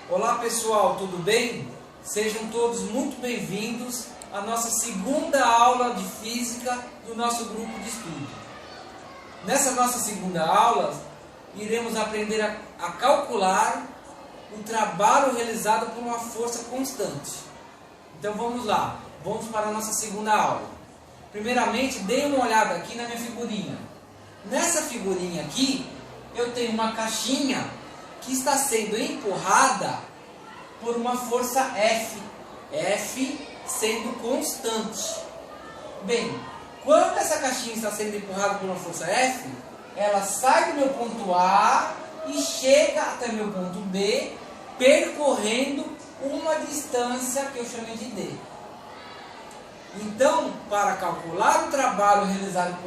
Olá pessoal, tudo bem? Sejam todos muito bem-vindos à nossa segunda aula de Física do nosso grupo de estudo. Nessa nossa segunda aula, iremos aprender a calcular o trabalho realizado por uma força constante. Então vamos lá, vamos para a nossa segunda aula. Primeiramente, dê uma olhada aqui na minha figurinha. Nessa figurinha aqui, eu tenho uma caixinha que está sendo empurrada por uma força F. F sendo constante. Bem, quando essa caixinha está sendo empurrada por uma força F, ela sai do meu ponto A e chega até meu ponto B, percorrendo uma distância que eu chamei de D. Então, para calcular o trabalho realizado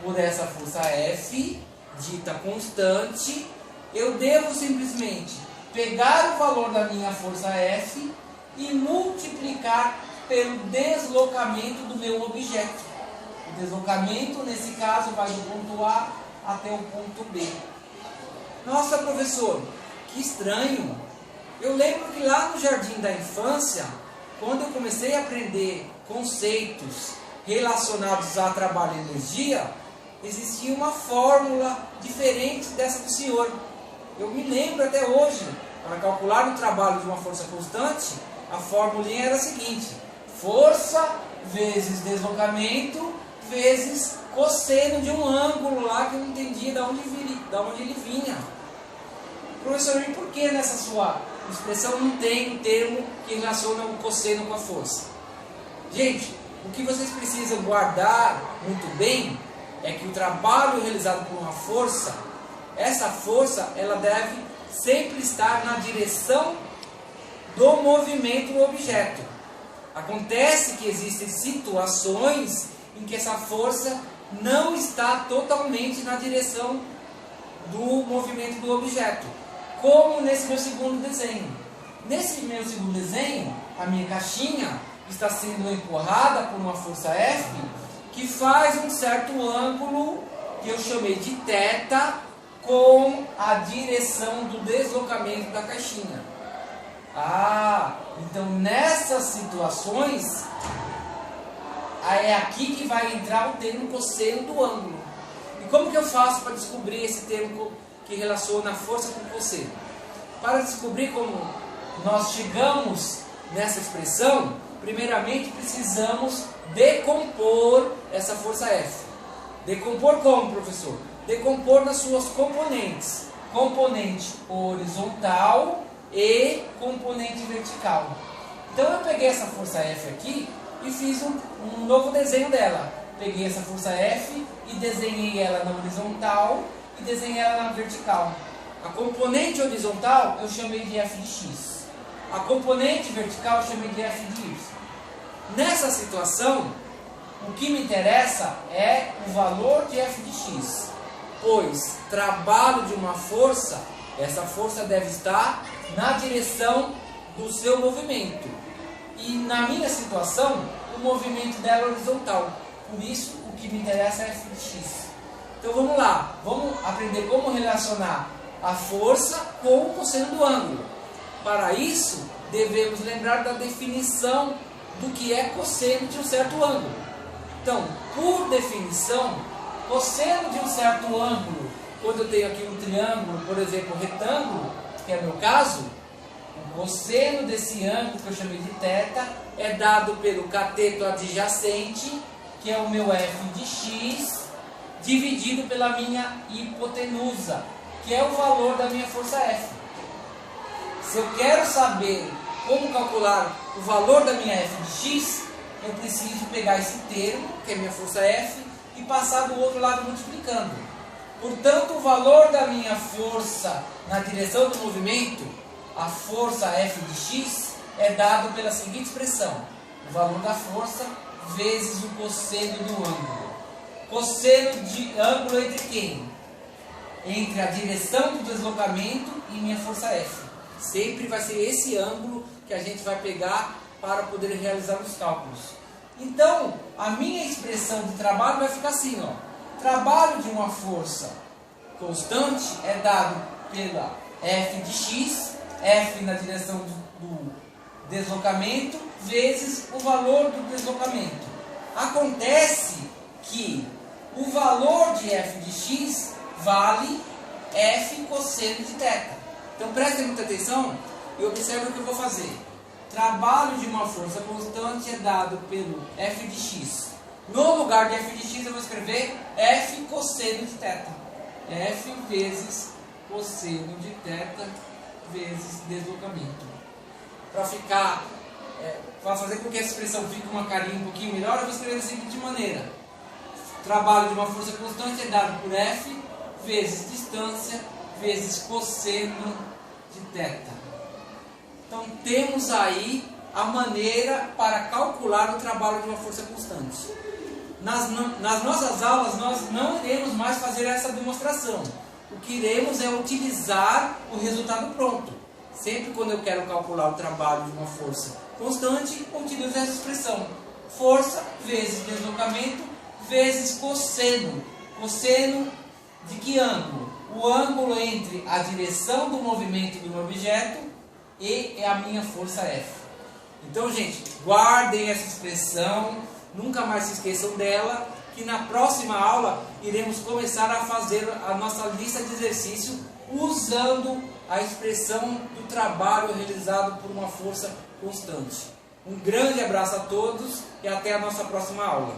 por essa força F, dita constante, eu devo simplesmente pegar o valor da minha força F e multiplicar pelo deslocamento do meu objeto. O deslocamento, nesse caso, vai do ponto A até o ponto B. Nossa, professor, que estranho! Eu lembro que lá no jardim da infância, quando eu comecei a aprender conceitos relacionados a trabalho e energia, existia uma fórmula diferente dessa do senhor. Eu me lembro até hoje, para calcular o trabalho de uma força constante, a fórmulinha era a seguinte: força vezes deslocamento vezes cosseno de um ângulo lá que eu não entendia de onde ele vinha. Professor, e por que nessa sua expressão não tem um termo que relaciona o cosseno com a força? Gente, o que vocês precisam guardar muito bem é que o trabalho realizado por uma força, essa força ela deve sempre estar na direção do movimento do objeto. Acontece que existem situações em que essa força não está totalmente na direção do movimento do objeto, como nesse meu segundo desenho. Nesse meu segundo desenho, a minha caixinha está sendo empurrada por uma força F que faz um certo ângulo que eu chamei de θ com a direção do deslocamento da caixinha. Então nessas situações é aqui que vai entrar o termo cosseno do ângulo. E como que eu faço para descobrir esse termo que relaciona a força com cosseno? Para descobrir como nós chegamos nessa expressão, primeiramente precisamos decompor essa força F. Decompor como, professor? Decompor nas suas componentes. Componente horizontal e componente vertical. Então eu peguei essa força F aqui e fiz um novo desenho dela. Peguei essa força F e desenhei ela na horizontal e desenhei ela na vertical. A componente horizontal eu chamei de F de X. A componente vertical eu chamei de F de Y. Nessa situação, o que me interessa é o valor de F de X, pois trabalho de uma força, essa força deve estar na direção do seu movimento. E na minha situação, o movimento dela é horizontal. Por isso, o que me interessa é F de X. Então vamos lá, vamos aprender como relacionar a força com o cosseno do ângulo. Para isso, devemos lembrar da definição do que é cosseno de um certo ângulo. Então, por definição, cosseno de um certo ângulo, quando eu tenho aqui um triângulo, por exemplo, um retângulo, que é o meu caso, o cosseno desse ângulo, que eu chamei de θ, é dado pelo cateto adjacente, que é o meu F de X, dividido pela minha hipotenusa, que é o valor da minha força F. Se eu quero saber como calcular o valor da minha F de X, eu preciso pegar esse termo, que é minha força F, e passar do outro lado multiplicando. Portanto, o valor da minha força na direção do movimento, a força F de X, é dado pela seguinte expressão: o valor da força vezes o cosseno do ângulo. Cosseno de ângulo entre quem? Entre a direção do deslocamento e minha força F. Sempre vai ser esse ângulo que a gente vai pegar para poder realizar os cálculos. Então, a minha expressão de trabalho vai ficar assim, ó. Trabalho de uma força constante é dado pela F de X F na direção do deslocamento vezes o valor do deslocamento. Acontece que o valor de f de x vale f cosseno de θ. Então prestem muita atenção e observe o que eu vou fazer. Trabalho de uma força constante é dado pelo f de x. No lugar de f de x eu vou escrever f cosseno de θ. F vezes cosseno de θ vezes deslocamento. Para fazer com que essa expressão fique uma carinha um pouquinho melhor, eu vou escrever da seguinte maneira. Trabalho de uma força constante é dado por F vezes distância vezes cosseno de θ. Então temos aí a maneira para calcular o trabalho de uma força constante. Nas nossas aulas nós não iremos mais fazer essa demonstração. O que iremos é utilizar o resultado pronto. Sempre quando eu quero calcular o trabalho de uma força constante, eu utilizo essa expressão. Força vezes deslocamento vezes cosseno. Cosseno de que ângulo? O ângulo entre a direção do movimento do meu objeto e a minha força F. Então, gente, guardem essa expressão, nunca mais se esqueçam dela, que na próxima aula iremos começar a fazer a nossa lista de exercício usando a expressão do trabalho realizado por uma força constante. Um grande abraço a todos e até a nossa próxima aula.